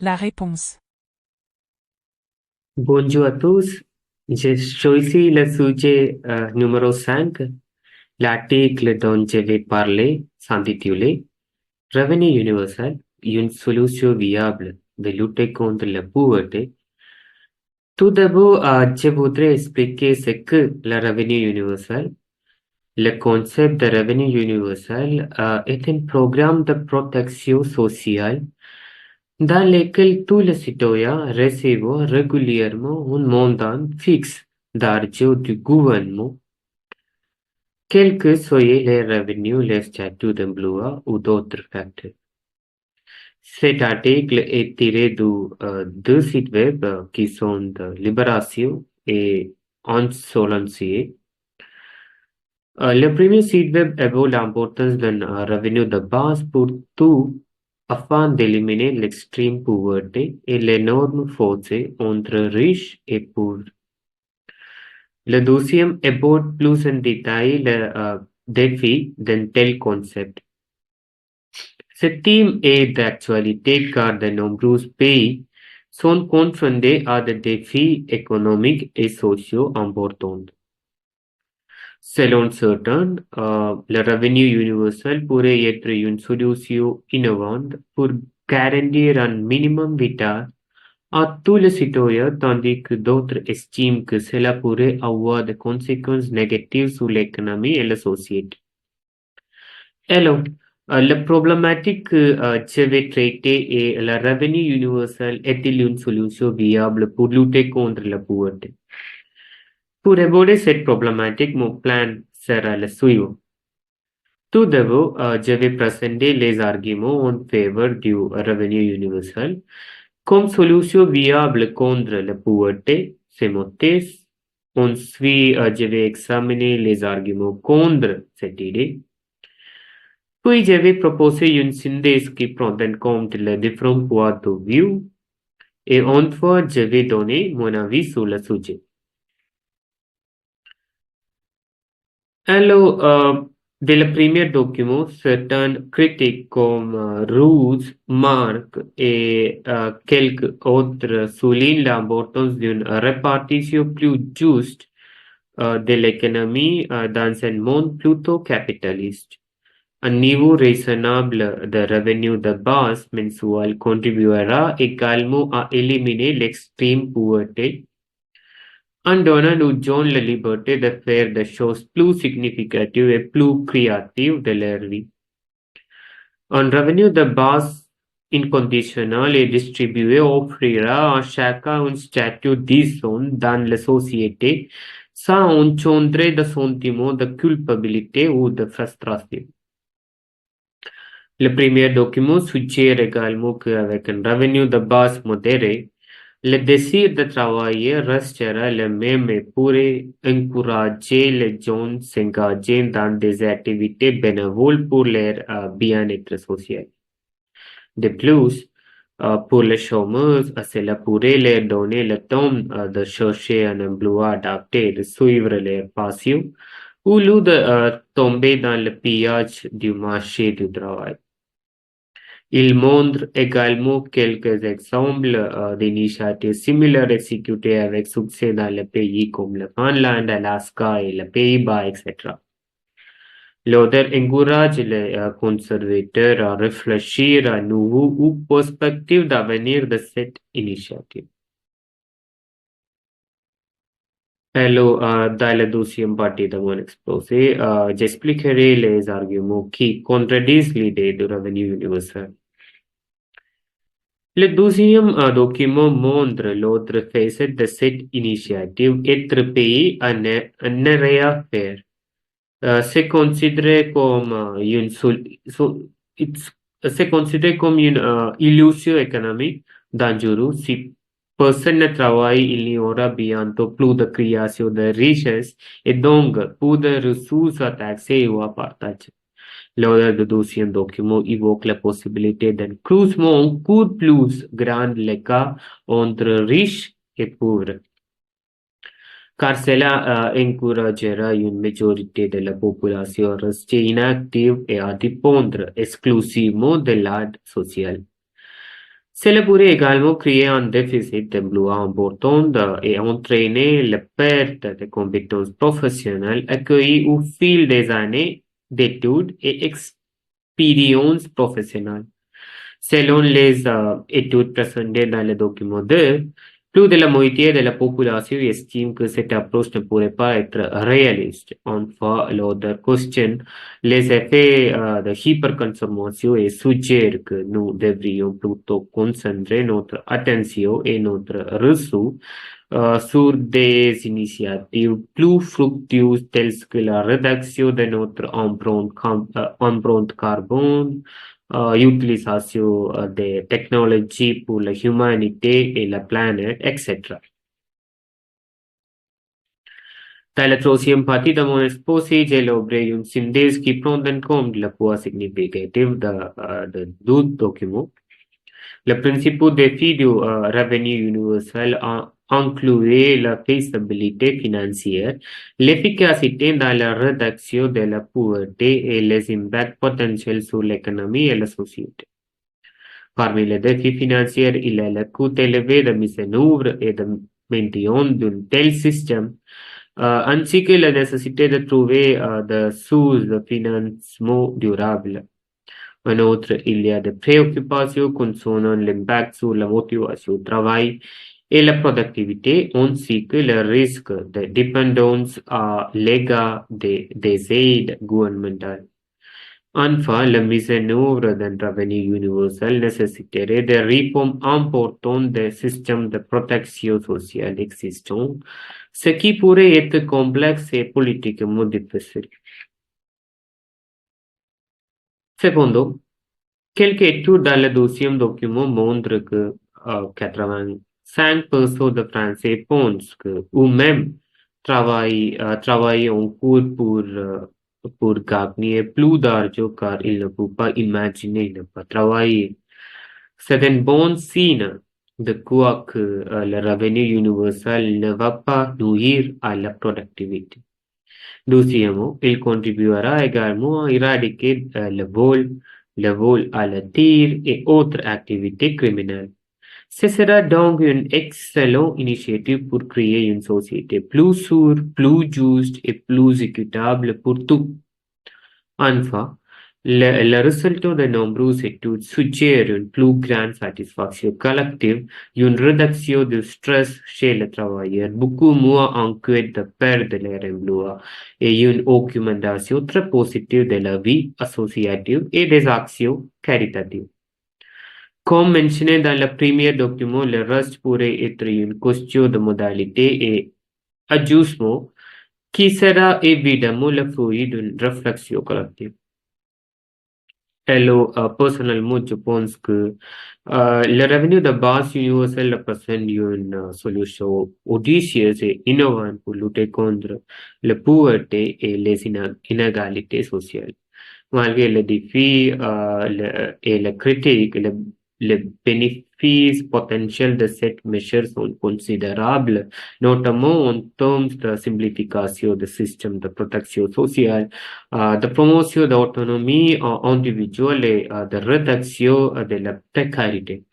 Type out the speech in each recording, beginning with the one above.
La réponse. Bonjour à tous, j'ai choisi le sujet numéro 5. L'article dont je vais parler s'intitule Revenu universel, une solution viable de lutter contre la pauvreté. Tout d'abord, je voudrais expliquer ce que le revenu universel. Le concept de revenu universel est un programme de protection sociale dans lequel tous les citoyens reçoivent régulièrement un montant fixe d'argent du gouvernement, quels que soient les revenus, les statuts d'emploi ou d'autres facteurs. Cet article est tiré de deux sites web qui sont de Libération et Insolentier. Le premier site web évoque l'importance d'un revenu de base pour tout afin d'éliminer l'extrême pauvreté et l'énorme fossé entre riches et pauvres. Le deuxième aborde plus en détail le défi d'un tel concept. Ce thème est d'actualité car de nombreux pays sont confrontés à des défis économiques et sociaux importants. Selon certains, le revenu universel pourrait être une solution innovante pour garantir un minimum vital à tous les citoyens, tandis que d'autres estiment que cela pourrait avoir des conséquences négatives sur l'économie et la société. Alors, la problématique que je vais traiter est le revenu universel est-il une solution viable pour lutter contre la pauvreté? Pour aborder cette problématique, mon plan sera le suivant. Tout d'abord, je vais présenter les arguments en faveur du revenu universel comme solution viable contre la pauvreté. C'est mon thèse. Ensuite, je vais examiner les arguments contre cette idée. Puis, je vais proposer une synthèse qui prend en compte les différents points de vue. Et enfin, je vais donner mon avis sur le sujet. Alors, dès le premier document, certaines critiques comme Roos, Mark et quelques autres soulignent l'importance d'une répartition plus juste de l'économie dans un monde plutôt capitaliste. Un niveau raisonnable de revenu de base mensuel contribuera également à éliminer l'extrême pauvreté en donnant aux gens la liberté de faire des choses plus significatives et plus créatives de leur vie. Un revenu de base inconditionnel et distribué offrira à chacun un statut disant dans la société sans engendrer de sentiment de culpabilité ou de frustration. Le premier document suggère également qu'avec un revenu de base modéré, le désir de travailler restera le même et pourrait encourager les gens à s'engager dans des activités bénévoles pour leur bien-être social. De plus, pour les chômeurs, cela pourrait leur donner le temps de chercher un emploi adapté, de suivre leurs passions, au lieu de tomber dans le pillage du marché du travail. Il montre également quelques exemples d'initiatives similaires exécutées avec succès dans les pays comme le Finlande, l'Alaska et les Pays-Bas, etc. L'auteur encourage les conservateurs à réfléchir à nouveau aux perspectives d'avenir de cette initiative. Alors, dans la deuxième partie de mon exposé, j'expliquerai les arguments qui contredisent l'idée du revenu universel. Le deuxième document montre l'autre facette de cette initiative, être payé à ne rien faire. C'est considéré comme c'est considéré comme une illusion économique dangereuse. Si personne ne travaille, il n'y aura bientôt plus de création de richesses et donc plus de ressources à taxer ou à partager. L'auteur du deuxième document évoque la possibilité d'un creusement encore plus grand l'écart entre riches et pauvres, car cela encouragera une majorité de la population à rester inactive et à dépendre exclusivement de l'aide sociale. Cela pourrait également créer un déficit d'emploi important et entraîner la perte de compétences professionnelles accueillies au fil des années d'études et expériences professionnelles. Selon les études présentées dans le document 2, plus de la moitié de la population estime que cette approche ne pourrait pas être réaliste. Enfin, l'auteur questionne les effets de hyperconsommation et suggère que nous devrions plutôt concentrer notre attention et notre ressources sur des initiatives plus fructueuses telles que la réduction de notre empreinte carbone, utilisation des technologies pour la humanité et la planète, etc. Dans la troisième partie de mon exposé, j'ai élaboré une synthèse qui prend en compte le poids significatif de 12 documents. Le principal défi du revenu universel incluait la faisabilité financière, l'efficacité dans la réduction de la pauvreté et les impacts potentiels sur l'économie et la société. Parmi les défis financiers, il y a le coût élevé de mise en œuvre et de maintien d'un tel système, ainsi que la nécessité de trouver des sources de financement durables. En outre, il y a des préoccupations concernant l'impact sur la motivation au travail et la productivité, ainsi que le risque de dépendance à l'égard des aides gouvernementales. Enfin, la mise en œuvre d'un revenu universel nécessiterait des réformes importantes des systèmes de protection sociale existants, ce qui pourrait être complexe et politiquement difficile. Cependant, quelques études dans le deuxième document montrent que 85% de Français pensent que, ou même travaillent en cours pour gagner plus d'argent car ils ne peuvent pas imaginer ne pas travailler. C'est un bon signe de quoi que le revenu universel ne va pas nuire à la productivité. Deuxièmement, il contribuera également à éradiquer le vol à la tir et autres activités criminelles. Ce sera donc une excellente initiative pour créer une société plus sûre, plus juste et plus équitable pour tous. Enfin, le résultat de nombreuses études suggère une plus grande satisfaction collective et une réduction du stress chez les travailleurs, beaucoup moins inquiets de perdre leur emploi et une augmentation très positive de la vie associative et des actions caritatives. Comme mentionné dans le premier document, le reste pourrait être une question de modalité et ajustement qui sera évidemment le fruit d'une réflexion collective. Hello, personnellement, je pense que le revenu de base universel représente une solution audacieuse et innovante pour lutter contre la pauvreté et les inégalités sociales. Malgré les défis et les critiques, les bénéfices potentiels de cette mesure sont considérables, notamment en termes de simplification des systèmes de protection sociale, de promotion de l'autonomie individuelle et de réduction de la précarité.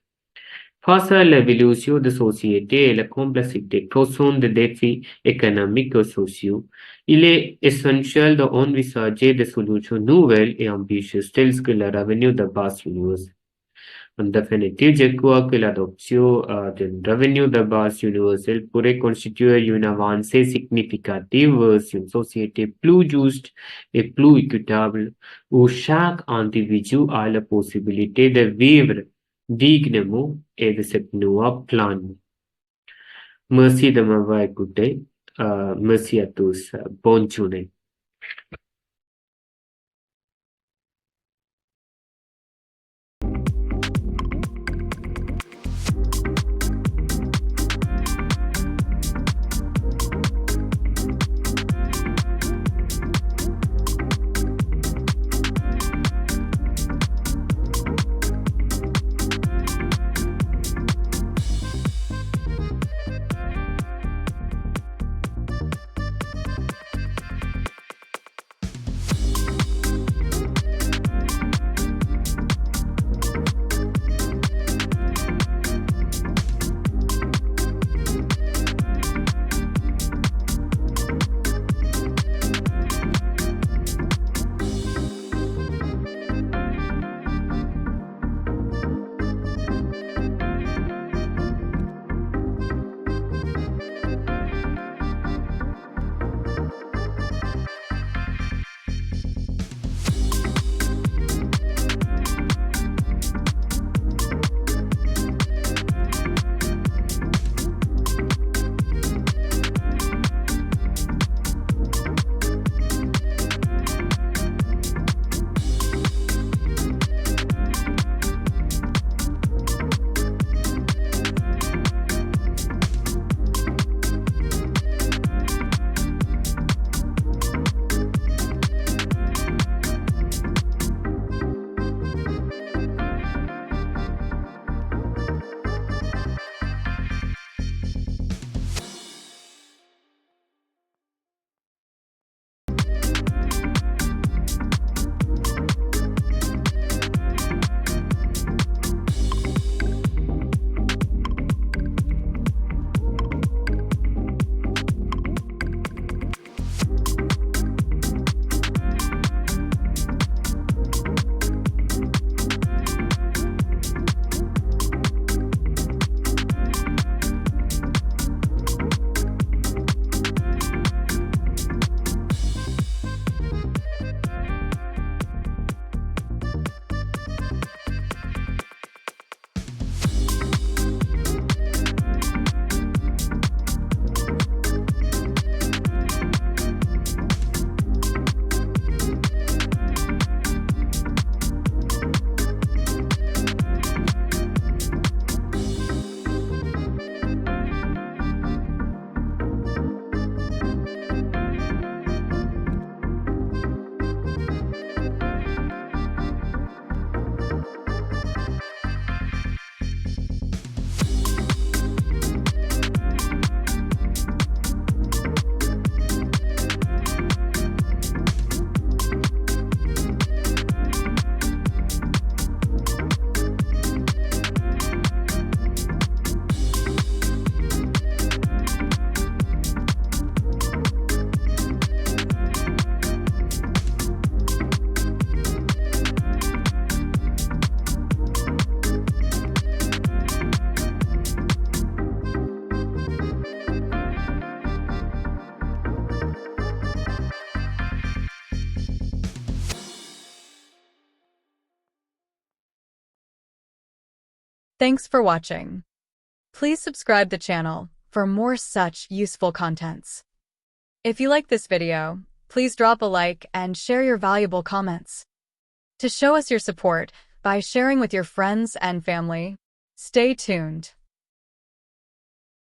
Face à l'évolution de société et la complexité croissante des défis économiques et sociaux, il est essentiel d'envisager des solutions nouvelles et ambitieuses telles que le revenu de base universel. En définitive, je crois que l'adoption d'un revenu de base universel pourrait constituer une avancée significative vers une société plus juste et plus équitable, où chaque individu a la possibilité de vivre dignement et de s'épanouir pleinement. Merci de m'avoir écouté. Merci à tous. Bonne journée. Thanks for watching. Please subscribe the channel for more such useful contents. If you like this video, please drop a like and share your valuable comments. To show us your support by sharing with your friends and family, stay tuned.